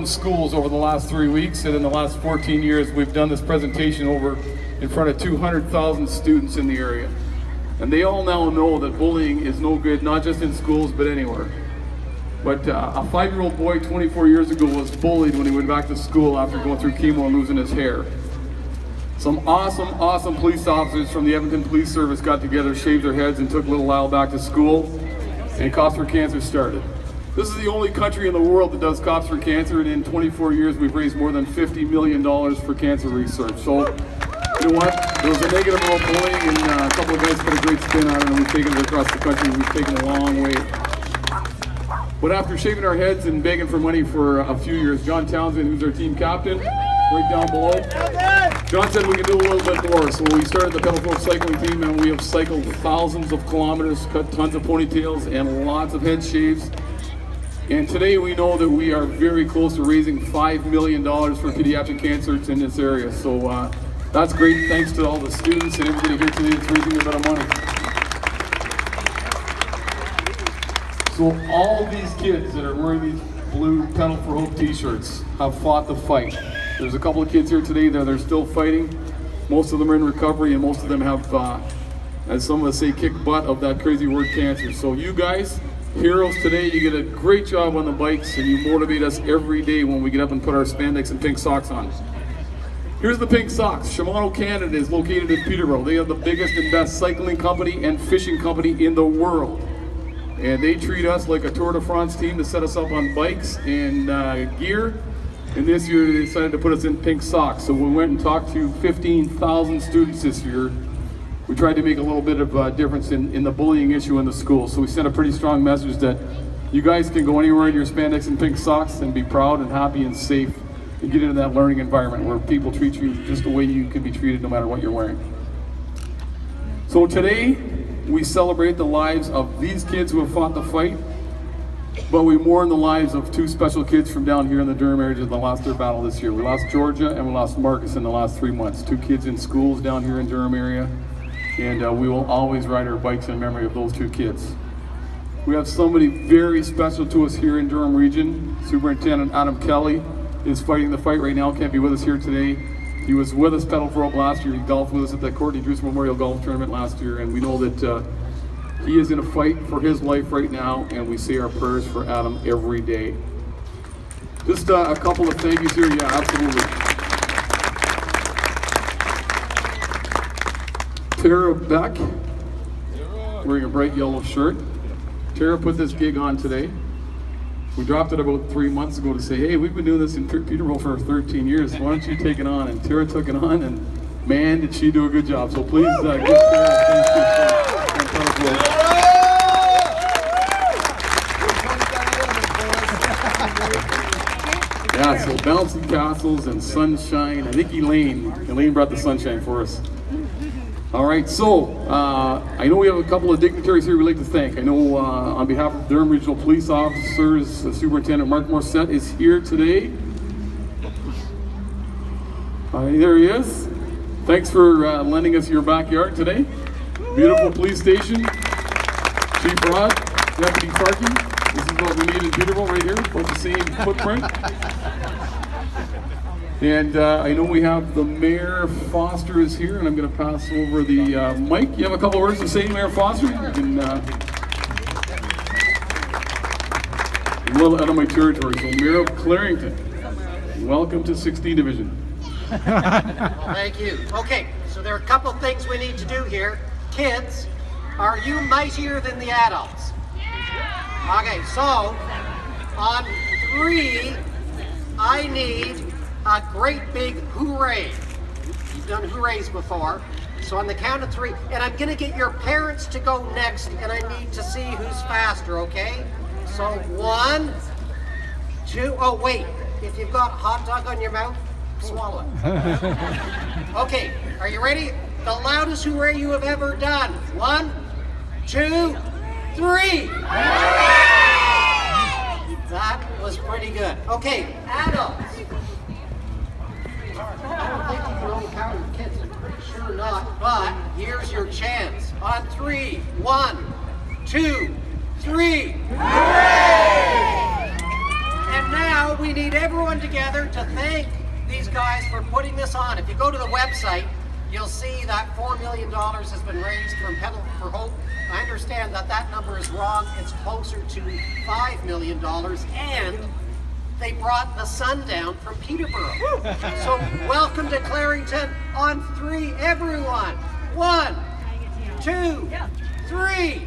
schools over the last 3 weeks, and in the last 14 years we've done this presentation over in front of 200,000 students in the area. And they all now know that bullying is no good, not just in schools but anywhere. But a 5-year-old boy 24 years ago was bullied when he went back to school after going through chemo and losing his hair. Some awesome police officers from the Edmonton Police Service got together, shaved their heads, and took little Lyle back to school, and Cops for Cancer started. This is the only country in the world that does Cops for Cancer, and in 24 years we've raised more than $50 million for cancer research. So, you know what? There was a negative about bullying, and a couple of guys put a great spin on it, and we've taken it across the country. We've taken it a long way. But after shaving our heads and begging for money for a few years, John Townsend, who's our team captain, right down below, John said we can do a little bit more. So we started the Peterborough cycling team, and we have cycled thousands of kilometers, cut tons of ponytails, and lots of head shaves. And today we know that we are very close to raising $5 million for pediatric cancer in this area. So that's great. Thanks to all the students and everybody here today that's raising a bit of money. So all these kids that are wearing these blue Pedal for Hope t-shirts have fought the fight. There's a couple of kids here today that are still fighting. Most of them are in recovery, and most of them have, as some of us say, kicked butt of that crazy word cancer. So you guys, heroes today, you get a great job on the bikes, and you motivate us every day when we get up and put our spandex and pink socks on. Here's the pink socks. Shimano Canada is located in Peterborough. They are the biggest and best cycling company and fishing company in the world. And they treat us like a Tour de France team to set us up on bikes and gear. And this year they decided to put us in pink socks. So we went and talked to 15,000 students this year. We tried to make a little bit of a difference in the bullying issue in the school. So we sent a pretty strong message that you guys can go anywhere in your spandex and pink socks and be proud and happy and safe and get into that learning environment where people treat you just the way you can be treated no matter what you're wearing. So today, we celebrate the lives of these kids who have fought the fight, but we mourn the lives of two special kids from down here in the Durham area that lost their battle this year. We lost Georgia and we lost Marcus in the last 3 months. Two kids in schools down here in Durham area, and we will always ride our bikes in memory of those two kids. We have somebody very special to us here in Durham region. Superintendent Adam Kelly is fighting the fight right now, can't be with us here today. He was with us Pedal for Hope last year. He golfed with us at the Courtney Drews Memorial Golf Tournament last year, and we know that he is in a fight for his life right now, and we say our prayers for Adam every day. Just a couple of thank yous here. Yeah, absolutely. Tara Beck, wearing a bright yellow shirt. Tara put this gig on today. We dropped it about 3 months ago to say, hey, we've been doing this in Peterborough for 13 years. Why don't you take it on? And Tara took it on, and man, did she do a good job. So please give Tara a thank you. Yeah, so bouncy castles and sunshine. I think Elaine brought the sunshine for us. All right, so I know we have a couple of dignitaries here we'd like to thank. I know on behalf of Durham Regional Police Officers, Superintendent Marc Morissette is here today. There he is. Thanks for lending us your backyard today. Beautiful police station. Chief Robb, Deputy Parking. This is what we need in Peterborough right here, about the same footprint. And I know we have the Mayor Foster is here, and I'm going to pass over the mic. You have a couple words to say, Mayor Foster? You can, a little out of my territory. So, Mayor of Clarington, welcome to 16th Division. Well, thank you. Okay, so there are a couple things we need to do here. Kids, are you mightier than the adults? Okay, so on 3, I need a great big hooray. You've done hoorays before. So on the count of 3, and I'm gonna get your parents to go next, and I need to see who's faster, okay? So 1, 2, oh wait, if you've got a hot dog on your mouth, swallow it. Okay, are you ready? The loudest hooray you have ever done. 1, 2, 3. That was pretty good. Okay, adults. I don't think you can overpower your kids. I'm pretty sure not. But here's your chance. On 3, 1, 2, 3. Hooray! And now we need everyone together to thank these guys for putting this on. If you go to the website, you'll see that $4 million has been raised from Pedal for Hope. I understand that that number is wrong. It's closer to $5 million, and they brought the sun down from Peterborough. So welcome to Clarington on 3, everyone. 1, 2, 3.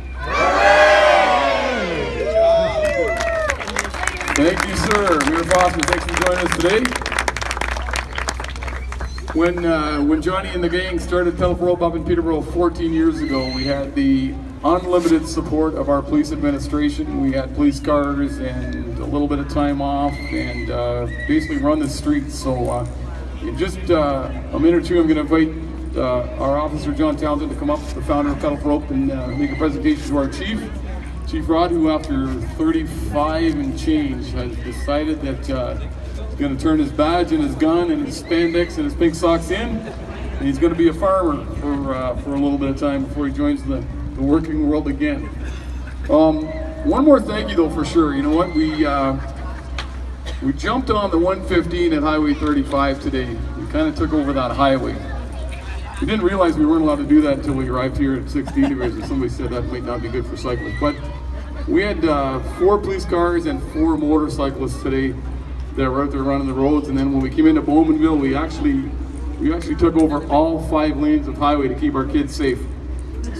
Thank you, sir. Mayor Foster, thanks for joining us today. When Johnny and the gang started Pedal for Hope up in Peterborough 14 years ago, we had the unlimited support of our police administration. We had police cars and a little bit of time off, and basically run the streets. So in just a minute or two, I'm going to invite our officer John Townsend to come up, the founder of Pedal for Hope, and make a presentation to our chief, Chief Robb, who after 35 and change has decided that he's going to turn his badge and his gun and his spandex and his pink socks in, and he's going to be a farmer for a little bit of time before he joins the working world again. One more thank you though, for sure. You know what, we jumped on the 115 at Highway 35 today. We kind of took over that highway. We didn't realize we weren't allowed to do that until we arrived here at 60 degrees, and somebody said that might not be good for cyclists. But we had 4 police cars and 4 motorcyclists today that were out there running the roads. And then when we came into Bowmanville, we actually took over all 5 lanes of highway to keep our kids safe.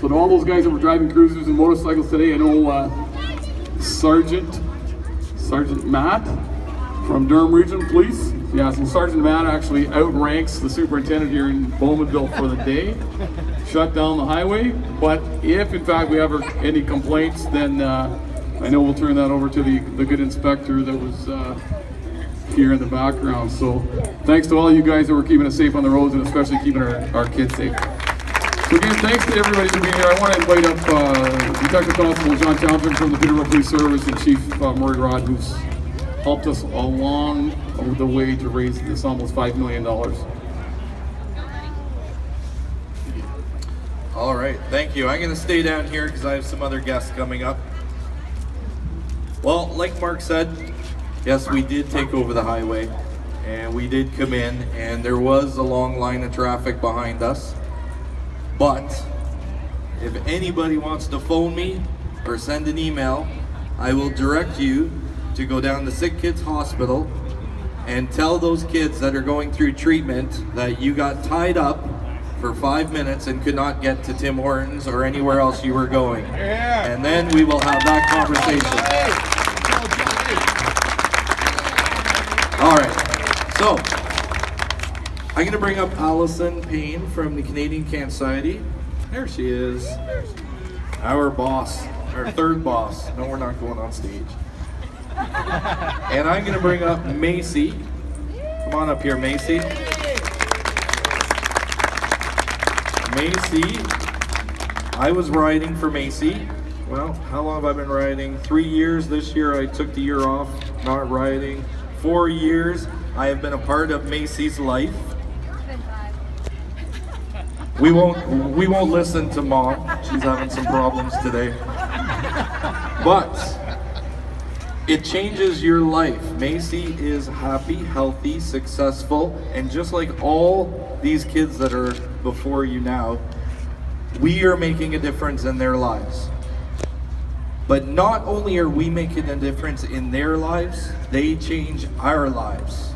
So to all those guys that were driving cruisers and motorcycles today, I know Sergeant Matt from Durham Regional Police. Yeah, so Sergeant Matt actually outranks the superintendent here in Bowmanville for the day. Shut down the highway. But if in fact we have any complaints, then I know we'll turn that over to the good inspector that was here in the background. So thanks to all you guys that were keeping us safe on the roads, and especially keeping our kids safe. So again, thanks to everybody for being here. I want to invite up Detective Constable John Townsend from the Peterborough Police Service and Chief Marc Habgood, who's helped us along the way to raise this almost $5 million. All right, thank you. I'm going to stay down here because I have some other guests coming up. Well, like Mark said, yes, we did take over the highway, and we did come in, and there was a long line of traffic behind us. But if anybody wants to phone me or send an email, I will direct you to go down to Sick Kids Hospital and tell those kids that are going through treatment that you got tied up for 5 minutes and could not get to Tim Hortons or anywhere else you were going. Yeah. And then we will have that conversation. All right, so I'm going to bring up Allison Payne from the Canadian Cancer Society. There she is. Our boss, our third boss. No, we're not going on stage. And I'm going to bring up Macy. Come on up here, Macy. Macy, I was riding for Macy. Well, how long have I been riding? 3 years. This year I took the year off, not riding. 4 years I have been a part of Macy's life. We won't listen to Mom. She's having some problems today. But it changes your life. Macy is happy, healthy, successful, and just like all these kids that are before you now, we are making a difference in their lives. But not only are we making a difference in their lives, they change our lives.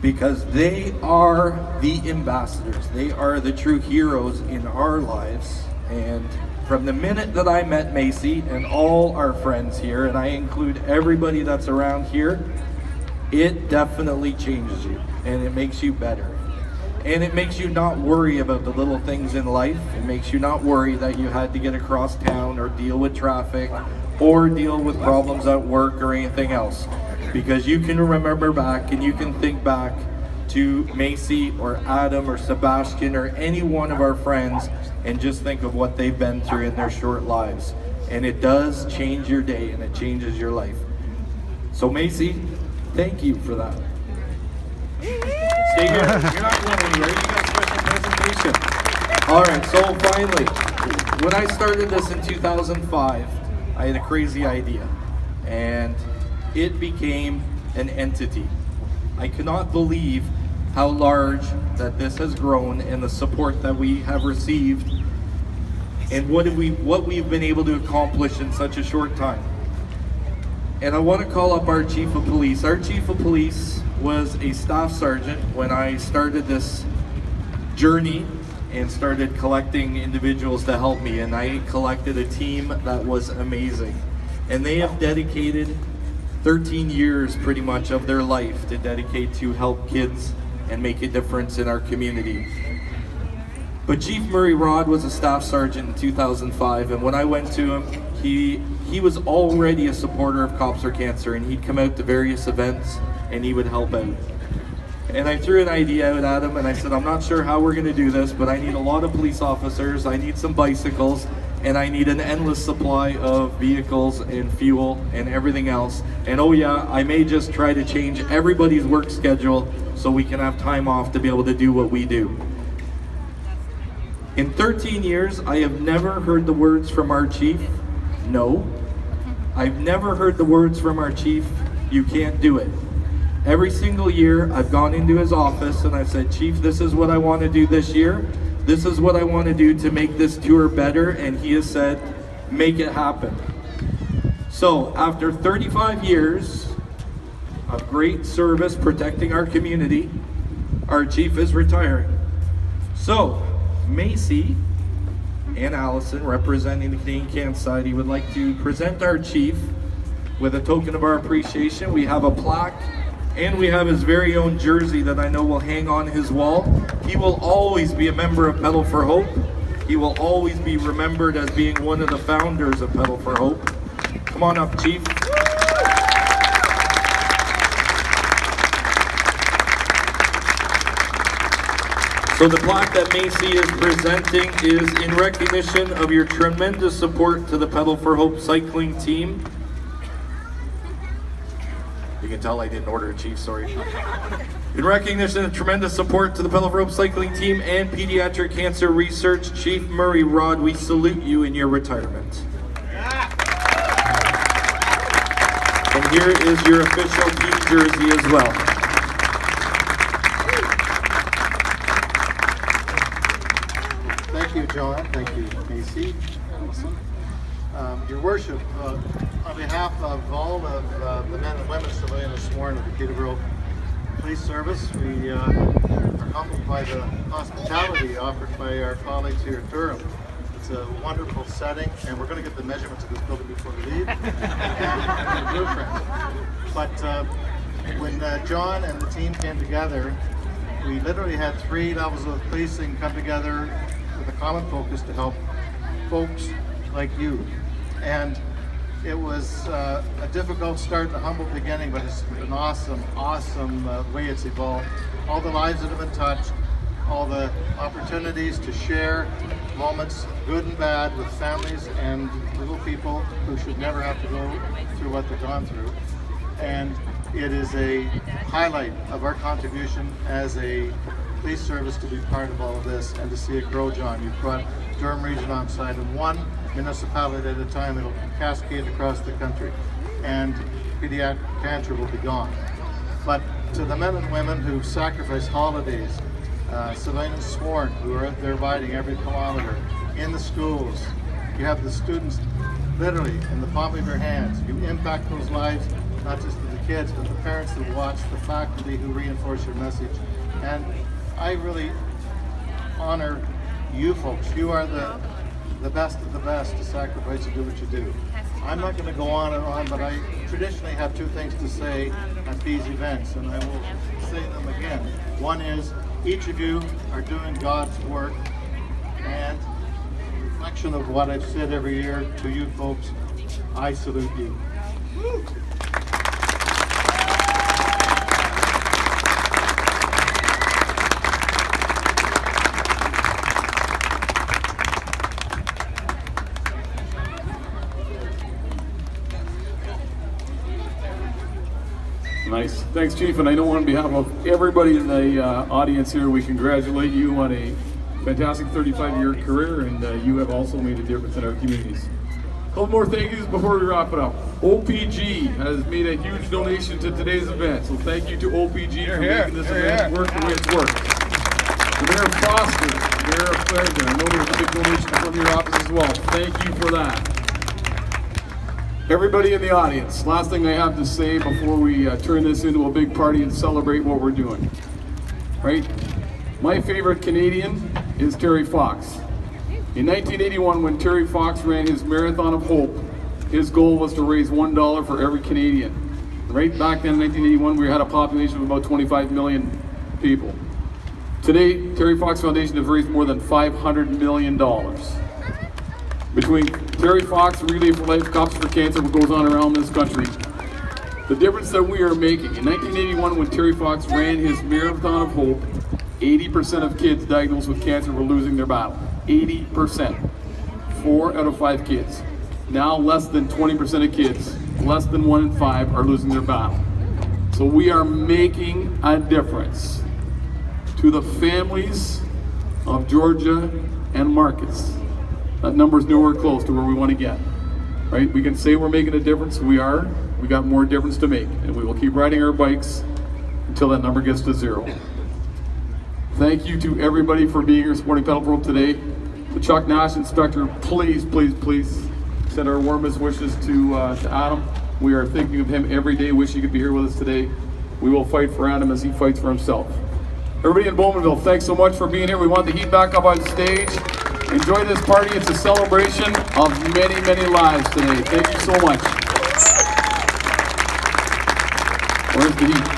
Because they are the ambassadors. They are the true heroes in our lives. And from the minute that I met Macy and all our friends here, and I include everybody that's around here, it definitely changes you and it makes you better. And it makes you not worry about the little things in life. It makes you not worry that you had to get across town or deal with traffic or deal with problems at work or anything else. Because you can remember back and you can think back to Macy or Adam or Sebastian or any one of our friends and just think of what they've been through in their short lives. And it does change your day and it changes your life. So Macy, thank you for that. Stay here. You're not going anywhere. You got a special presentation. All right, so finally, when I started this in 2005, I had a crazy idea. And it became an entity. I cannot believe how large that this has grown and the support that we have received and what we've been able to accomplish in such a short time. And I want to call up our Chief of Police. Our Chief of Police was a Staff Sergeant when I started this journey and started collecting individuals to help me, and I collected a team that was amazing. And they have dedicated 13 years pretty much of their life to dedicate to help kids and make a difference in our community. But Chief Murray Robb was a Staff Sergeant in 2005, and when I went to him, he was already a supporter of Cops for Cancer, and he'd come out to various events and he would help out. And I threw an idea out at him and I said, I'm not sure how we're gonna do this, but I need a lot of police officers, I need some bicycles, and I need an endless supply of vehicles and fuel and everything else. And oh yeah, I may just try to change everybody's work schedule so we can have time off to be able to do what we do. In 13 years, I have never heard the words from our chief, no. I've never heard the words from our chief, you can't do it. Every single year, I've gone into his office and I've said, Chief, this is what I want to do this year. This is what I want to do to make this tour better. And he has said, make it happen. So after 35 years of great service protecting our community, our chief is retiring. So Macy and Allison, representing the Canadian Cancer Society, would like to present our chief with a token of our appreciation. We have a plaque and we have his very own jersey that I know will hang on his wall. He will always be a member of Pedal for Hope. He will always be remembered as being one of the founders of Pedal for Hope. Come on up, Chief. So the plaque that Macy is presenting is in recognition of your tremendous support to the Pedal for Hope cycling team. You can tell I didn't order a Chief, sorry. In recognition of tremendous support to the Pedal for Hope cycling team and pediatric cancer research, Chief Murray Robb, we salute you in your retirement. And here is your official team jersey as well. Thank you, John. Thank you, Macy. Awesome. Your Worship, on behalf of all of the men and women civilians sworn of the Peterborough Police Service, we are humbled by the hospitality offered by our colleagues here at Durham. It's a wonderful setting, and we're going to get the measurements of this building before we leave. And blueprints. But when John and the team came together, we literally had 3 levels of policing come together with a common focus to help folks like you. And it was a difficult start and a humble beginning, but it's an awesome way it's evolved. All the lives that have been touched, all the opportunities to share moments, good and bad, with families and little people who should never have to go through what they've gone through. And it is a highlight of our contribution as a police service to be part of all of this and to see it grow, John. You've brought Durham Region on side, and one municipality at a time, it'll cascade across the country, and pediatric cancer will be gone. But to the men and women who've sacrificed holidays, civilians sworn, who are out there riding every kilometer, in the schools, you have the students literally in the palm of your hands. You impact those lives, not just of the kids, but the parents who watch, the faculty who reinforce your message. And I really honor you folks. You are the best of the best to sacrifice and do what you do. I'm not going to go on and on, but I traditionally have 2 things to say at these events, and I will say them again. One is, each of you are doing God's work, and a reflection of what I've said every year to you folks, I salute you. Nice. Thanks, Chief. And I know on behalf of everybody in the audience here, we congratulate you on a fantastic 35-year career, and you have also made a difference in our communities. Couple more thank yous before we wrap it up. OPG has made a huge donation to today's event, so thank you to OPG for making this event work the way it's worked. Mayor Foster, Mayor Clarendon, I know there was a big donation from your office as well. Thank you for that. Everybody in the audience, last thing I have to say before we turn this into a big party and celebrate what we're doing. Right? My favorite Canadian is Terry Fox. In 1981, when Terry Fox ran his Marathon of Hope, his goal was to raise $1 for every Canadian. Right back then in 1981, we had a population of about 25 million people. Today, Terry Fox Foundation has raised more than $500 million. Between Terry Fox, Relay for Life, Cops for Cancer, what goes on around this country, the difference that we are making. In 1981, when Terry Fox ran his Marathon of Hope, 80% of kids diagnosed with cancer were losing their battle. 80%. 4 out of 5 kids. Now less than 20% of kids, less than 1 in 5, are losing their battle. So we are making a difference to the families of Georgia and Marcus. That number is nowhere close to where we want to get. Right? We can say we're making a difference. We are. We got more difference to make, and we will keep riding our bikes until that number gets to 0. Thank you to everybody for being here supporting Peterborough today. To Chuck Nash, Inspector, please, please, please send our warmest wishes to Adam. We are thinking of him every day. Wish he could be here with us today. We will fight for Adam as he fights for himself. Everybody in Bowmanville, thanks so much for being here. We want the heat back up on stage. Enjoy this party. It's a celebration of many, many lives today. Thank you so much. Where's the heat?